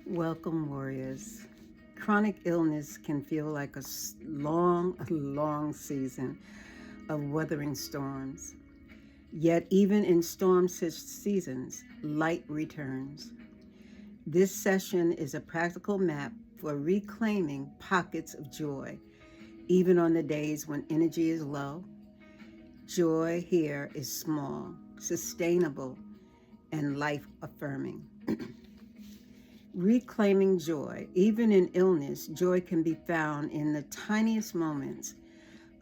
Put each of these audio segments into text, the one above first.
Welcome, warriors. Chronic illness can feel like a long season of weathering storms. Yet, even in storm seasons, light returns. This session is a practical map for reclaiming pockets of joy, even on the days when energy is low. Joy here is small, sustainable, and life affirming. Reclaiming joy. Even in illness, joy can be found in the tiniest moments: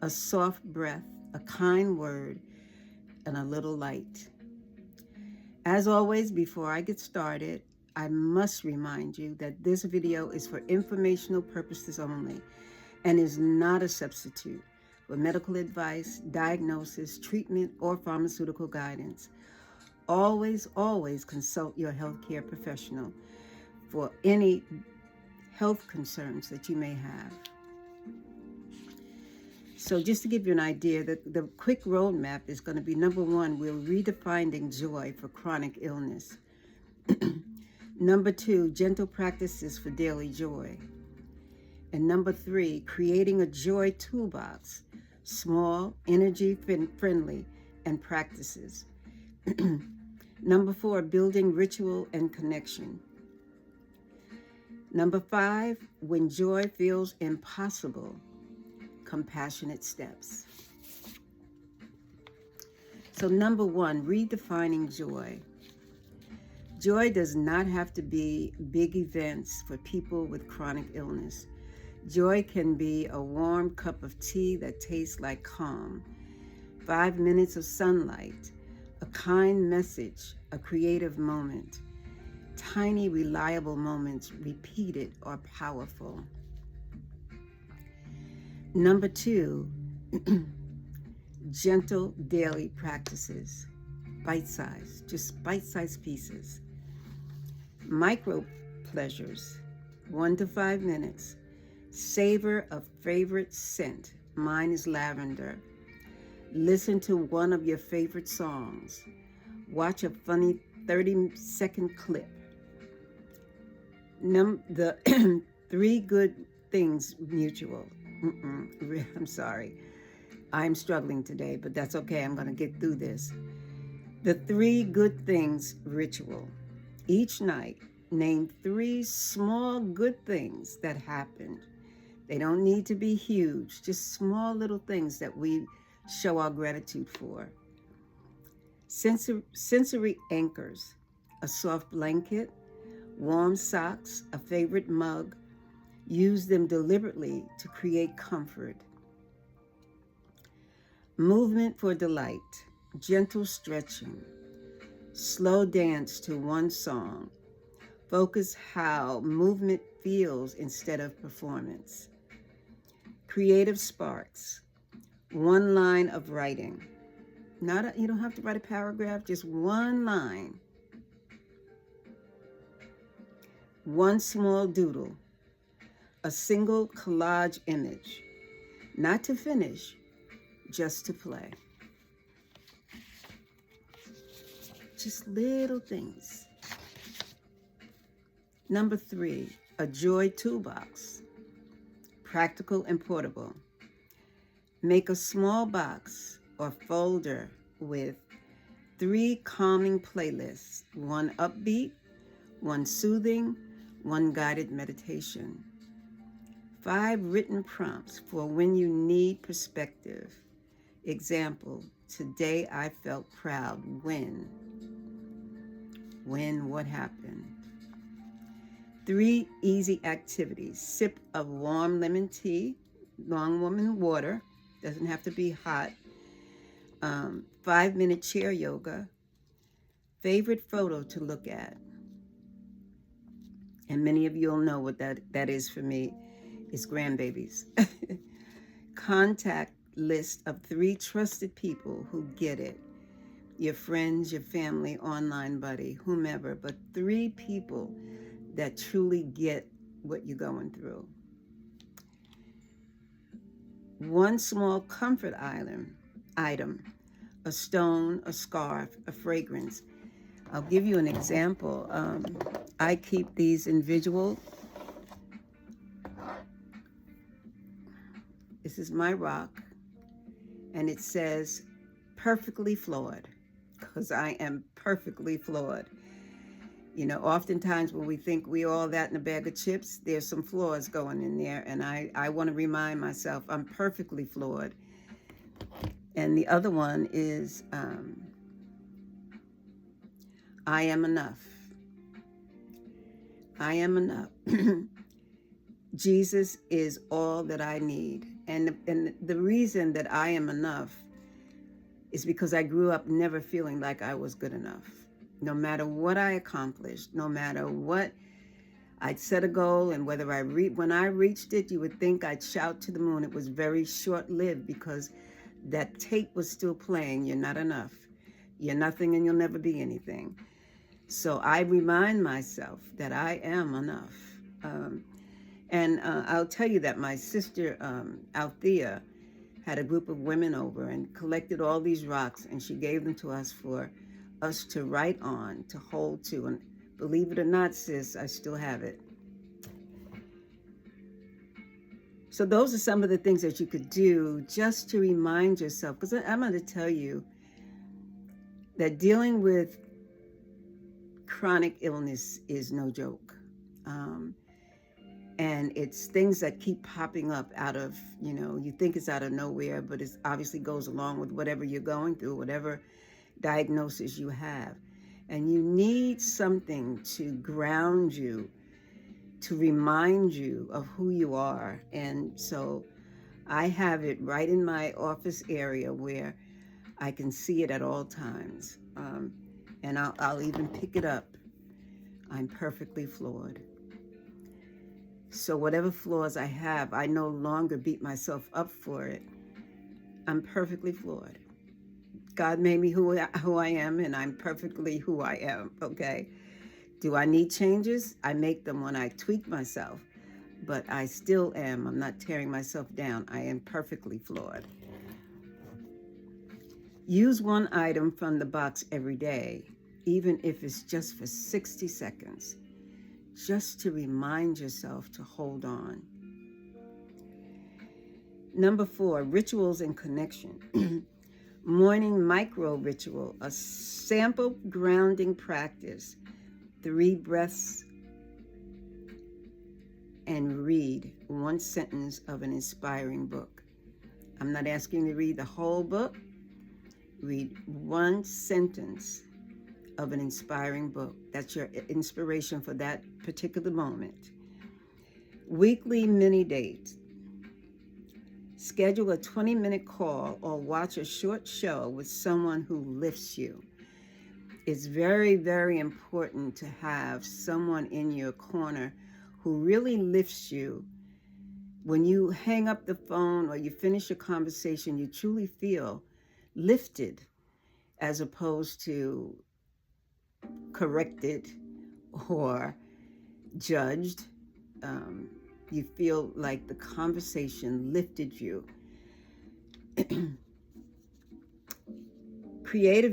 a soft breath, a kind word, and a little light. As always, before I get started, I must remind you that this video is for informational purposes only and is not a substitute for medical advice, diagnosis, treatment, or pharmaceutical guidance. Always consult your healthcare professional for any health concerns that you may have. So just to give you an idea, the quick roadmap is going to be: number one, we're redefining joy for chronic illness. Number two, gentle practices for daily joy. And number three, creating a joy toolbox, small, energy-friendly, and practices. Number four, building ritual and connection. Number five, when joy feels impossible, compassionate steps. So number one, redefining joy. Joy does not have to be big events for people with chronic illness. Joy can be a warm cup of tea that tastes like calm, 5 minutes of sunlight, a kind message, a creative moment. Tiny, reliable moments repeated are powerful. Number two, gentle daily practices. Just bite-sized pieces. Micro pleasures, 1 to 5 minutes. Savor a favorite scent. Mine is lavender. Listen to one of your favorite songs. Watch a funny 30-second clip. The 3 good things mutual. I'm sorry. I'm struggling today, but that's okay. I'm going to get through this. The 3 good things ritual. Each night, name 3 small good things that happened. They don't need to be huge, just small little things that we show our gratitude for. Sensory anchors, a soft blanket, warm socks, a favorite mug. Use them deliberately to create comfort. Movement for delight, gentle stretching, slow dance to one song. Focus how movement feels instead of performance. Creative sparks, 1 line of writing. You don't have to write a paragraph, just 1 line. 1 small doodle, a single collage image, not to finish, just to play. Just little things. Number 3, a joy toolbox, practical and portable. Make a small box or folder with 3 calming playlists, 1 upbeat, 1 soothing, 1 guided meditation. 5 written prompts for when you need perspective. Example, today I felt proud when. What happened? 3 easy activities. Sip of warm lemon tea, warm water, doesn't have to be hot. 5-minute chair yoga. Favorite photo to look at. And many of you will know what that is for me. It's grandbabies. Contact list of 3 trusted people who get it. Your friends, your family, online buddy, whomever, but 3 people that truly get what you're going through. 1 small comfort item, a stone, a scarf, a fragrance. I'll give you an example. I keep these in visual. This is my rock, and it says perfectly flawed, because I am perfectly flawed. You know, oftentimes when we think we all that in a bag of chips, there's some flaws going in there, and I want to remind myself I'm perfectly flawed. And the other one is I am enough. I am enough. Jesus is all that I need. And the reason that I am enough is because I grew up never feeling like I was good enough. No matter what I accomplished, no matter what I'd set a goal, and whether when I reached it, you would think I'd shout to the moon. It was very short-lived because that tape was still playing. You're not enough. You're nothing and you'll never be anything. So I remind myself that I am enough. And I'll tell you that my sister, Althea, had a group of women over and collected all these rocks, and she gave them to us for us to write on, to hold to. And believe it or not, sis, I still have it. So those are some of the things that you could do just to remind yourself, because I'm going to tell you that dealing with chronic illness is no joke. And it's things that keep popping up out of, you think it's out of nowhere, but it obviously goes along with whatever you're going through, whatever diagnosis you have. And you need something to ground you, to remind you of who you are. And so I have it right in my office area where I can see it at all times. And I'll even pick it up. I'm perfectly flawed. So whatever flaws I have, I no longer beat myself up for it. I'm perfectly flawed. God made me who I am, and I'm perfectly who I am, okay? Do I need changes? I make them when I tweak myself, but I still am. I'm not tearing myself down. I am perfectly flawed. Use one item from the box every day, even if it's just for 60 seconds. Just to remind yourself to hold on. Number 4, rituals and connection. Morning micro ritual, a sample grounding practice. 3 breaths and read one sentence of an inspiring book. I'm not asking you to read the whole book. Read one sentence of an inspiring book. That's your inspiration for that particular moment. Weekly mini date. Schedule a 20-minute call or watch a short show with someone who lifts you. It's very, very important to have someone in your corner who really lifts you. When you hang up the phone or you finish a conversation, you truly feel lifted as opposed to corrected or judged. You feel like the conversation lifted you. Create a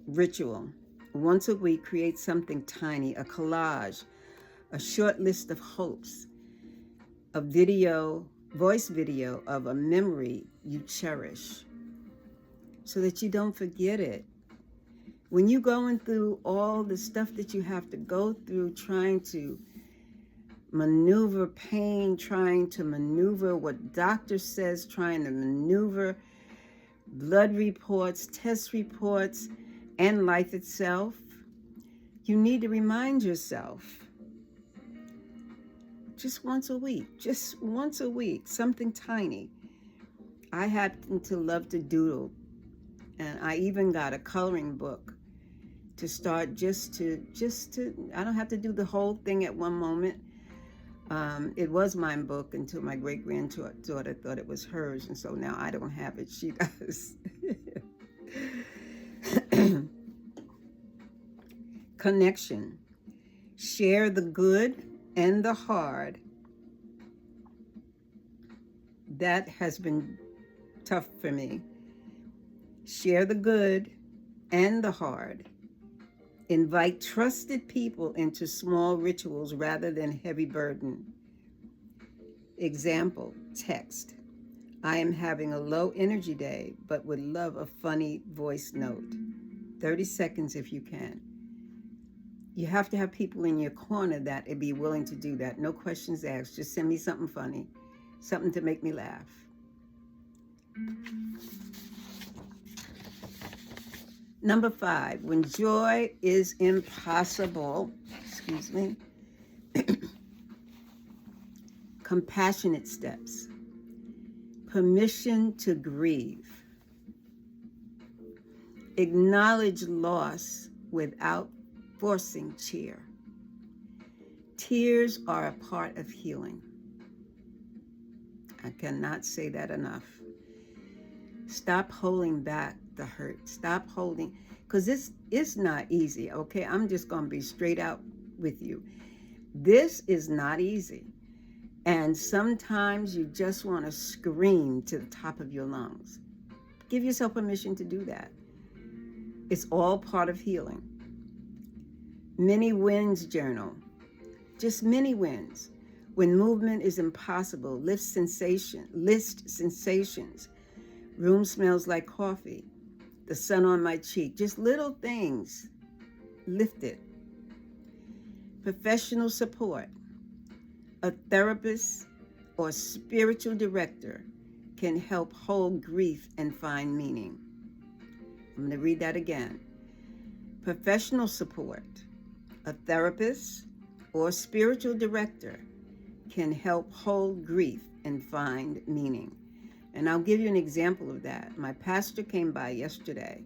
ritual. Once a week, create something tiny, a collage, a short list of hopes, a voice video of a memory you cherish so that you don't forget it. When you're going through all the stuff that you have to go through, trying to maneuver pain, trying to maneuver what doctor says, trying to maneuver blood reports, test reports, and life itself, you need to remind yourself just once a week, something tiny. I happen to love to doodle, and I even got a coloring book to start just to, I don't have to do the whole thing at one moment. It was my book until my great-granddaughter thought it was hers, and so now I don't have it, she does. Connection. Share the good and the hard. That has been tough for me. Share the good and the hard. Invite trusted people into small rituals rather than heavy burden. Example, text. I am having a low energy day, but would love a funny voice note. 30 seconds if you can. You have to have people in your corner that would be willing to do that. No questions asked. Just send me something funny, something to make me laugh. Number 5, when joy is impossible, compassionate steps. Permission to grieve. Acknowledge loss without forcing cheer. Tears are a part of healing. I cannot say that enough. Stop holding back the hurt. Stop holding, because it's not easy, okay? I'm just going to be straight out with you. This is not easy. And sometimes you just want to scream to the top of your lungs. Give yourself permission to do that. It's all part of healing. Many wins journal. Just many wins. When movement is impossible, list sensations. Room smells like coffee. The sun on my cheek. Just little things. Lift it. Professional support. A therapist or spiritual director can help hold grief and find meaning. I'm going to read that again. Professional support. A therapist or spiritual director can help hold grief and find meaning. And I'll give you an example of that. My pastor came by yesterday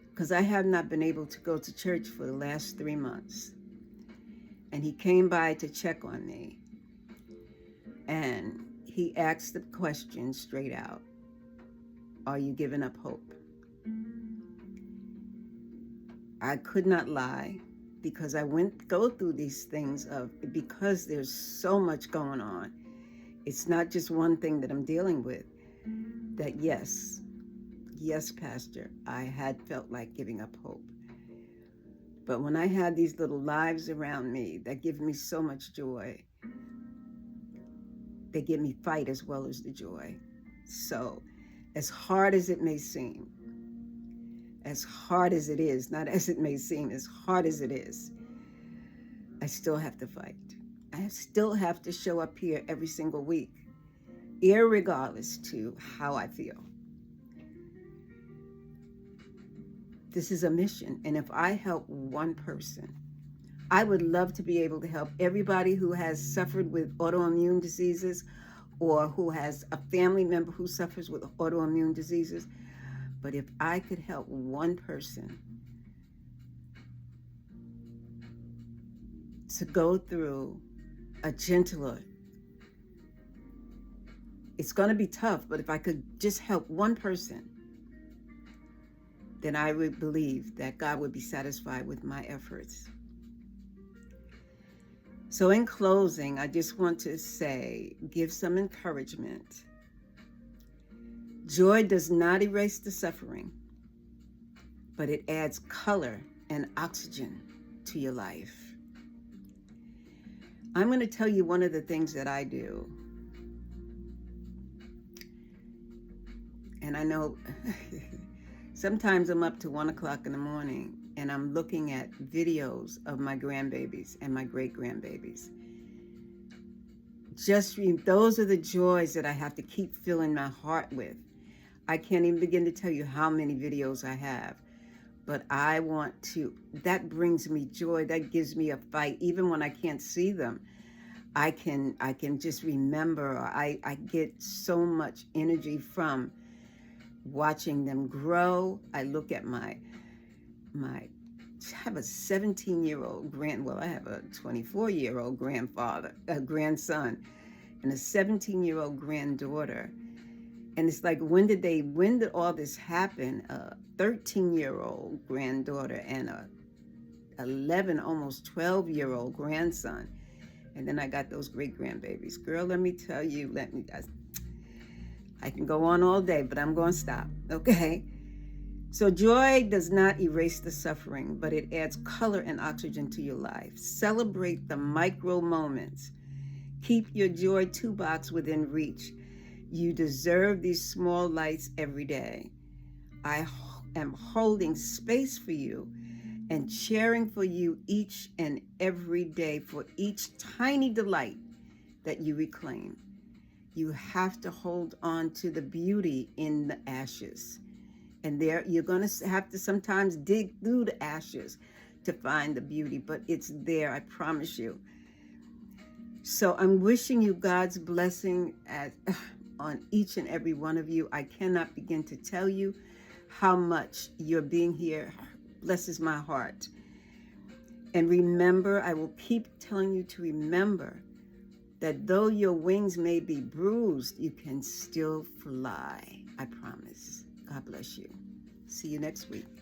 because I have not been able to go to church for the last 3 months. And he came by to check on me. And he asked the question straight out, are you giving up hope? I could not lie because I go through these things because there's so much going on. It's not just one thing that I'm dealing with. That yes, Pastor, I had felt like giving up hope. But when I had these little lives around me that give me so much joy, they give me fight as well as the joy. So as hard as it may seem, as hard as it is, not as it may seem, as hard as it is, I still have to fight. I still have to show up here every single week, irregardless to how I feel. This is a mission, and if I help one person, I would love to be able to help everybody who has suffered with autoimmune diseases or who has a family member who suffers with autoimmune diseases. But if I could help one person to go through a gentler, it's going to be tough, but if I could just help one person, then I would believe that God would be satisfied with my efforts. So in closing, I just want to say, give some encouragement. Joy does not erase the suffering, but it adds color and oxygen to your life. I'm going to tell you one of the things that I do. And I know sometimes I'm up to 1 o'clock in the morning and I'm looking at videos of my grandbabies and my great-grandbabies. Those are the joys that I have to keep filling my heart with. I can't even begin to tell you how many videos I have, but that brings me joy. That gives me a fight. Even when I can't see them, I can just remember. I get so much energy from watching them grow. I look at I have a 17-year-old I have a 24-year-old grandson, and a 17-year-old granddaughter. And it's like, when did all this happen? A 13-year-old granddaughter and a 11, almost 12-year-old grandson. And then I got those great-grandbabies. Girl, let me tell you, I can go on all day, but I'm going to stop, okay? So joy does not erase the suffering, but it adds color and oxygen to your life. Celebrate the micro moments. Keep your joy toolbox within reach. You deserve these small lights every day. I am holding space for you and cheering for you each and every day for each tiny delight that you reclaim. You have to hold on to the beauty in the ashes. And there, you're going to have to sometimes dig through the ashes to find the beauty, but it's there, I promise you. So I'm wishing you God's blessing on each and every one of you. I cannot begin to tell you how much your being here blesses my heart. And remember, I will keep telling you to remember that though your wings may be bruised, you can still fly. I promise. God bless you. See you next week.